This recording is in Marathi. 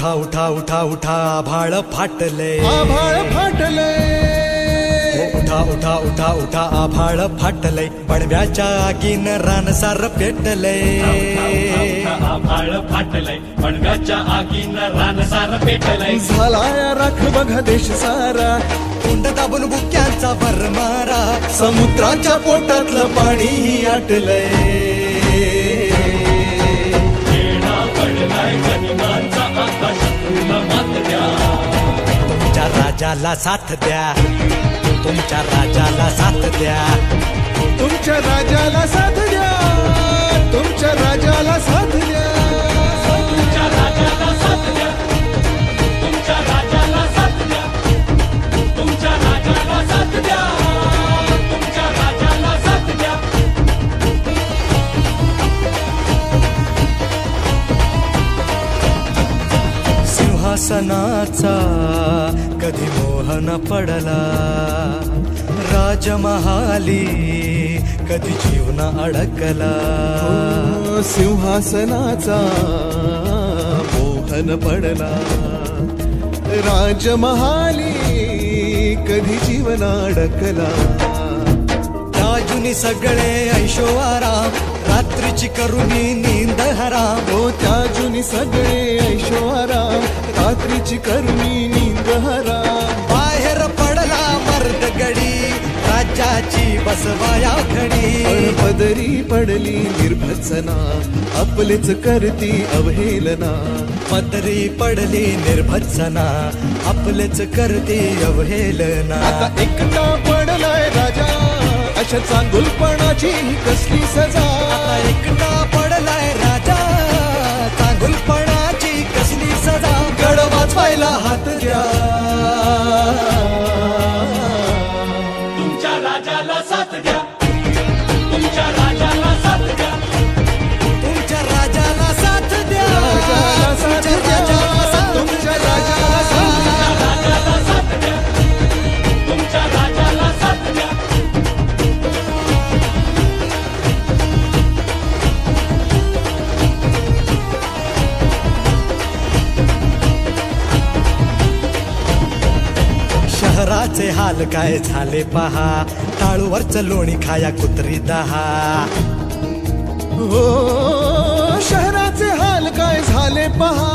उठा उठा उठा उठा आभाळ फाटले उठा उठा उठा उठा आभाळ फाटले पडव्याच्या आगीन रानसार पेटले आभाळ फाटले पडव्याच्या आगीन रानसार पेटले झालाय राख बघा देश सारा कुंड दाबून बुक्यांचा भरमारा समुद्राच्या पोटातलं पाणी आटलंय तुमच्या राजाला साथ द्या तुमच्या राजाला साथ द्या तुमच्या राजाला साथ द्या तुमच्या राजाला साथ द्या तुमच्या राजाला साथ द्या तुमच्या राजाला साथ द्या तुमच्या राजाला साथ द्या तुमच्या राजाला साथ द्या सिंहासनाचा कधी मोह न पडला राजमहाली कधी जीवन अडकला सिंहासनाचा मोहन पडला राजमहाली कधी जीवन अडकला त्याजुनी सगळे ऐशोआराम रात्रीची करुणी नींद हराम हो त्याजुनी सगळे ऐशोआराम रात्रीची करुणी नींद हराम बाहेर पडला मर्द गडी राज्याची बसवाया खडी पदरी पडली निर्भत्सना आपलेच करती अवहेलना पदरी पडली निर्भत्सना आपलेच करती अवहेलना आता एकटा पडलाय राजा अशा चांगुलपणाची कसली सजा आता एकटा पडलाय राजा चांगुलपणाची कसली सजा गड वाचवायला हात द्या तुमच्या राजाला साथ द्या तुमच्या राजाला साथ द्या तुमच्या राजाला साथ द्या राजाला साथ द्या तुमच्या राजाला साथ द्या राजाला साथ द्या तुमच्या राजाला साथ द्या शहराचे हाल काय झाले पहा टाळूवरचं लोणी खाया कुत्री दहा हो शहराचे हाल काय झाले पहा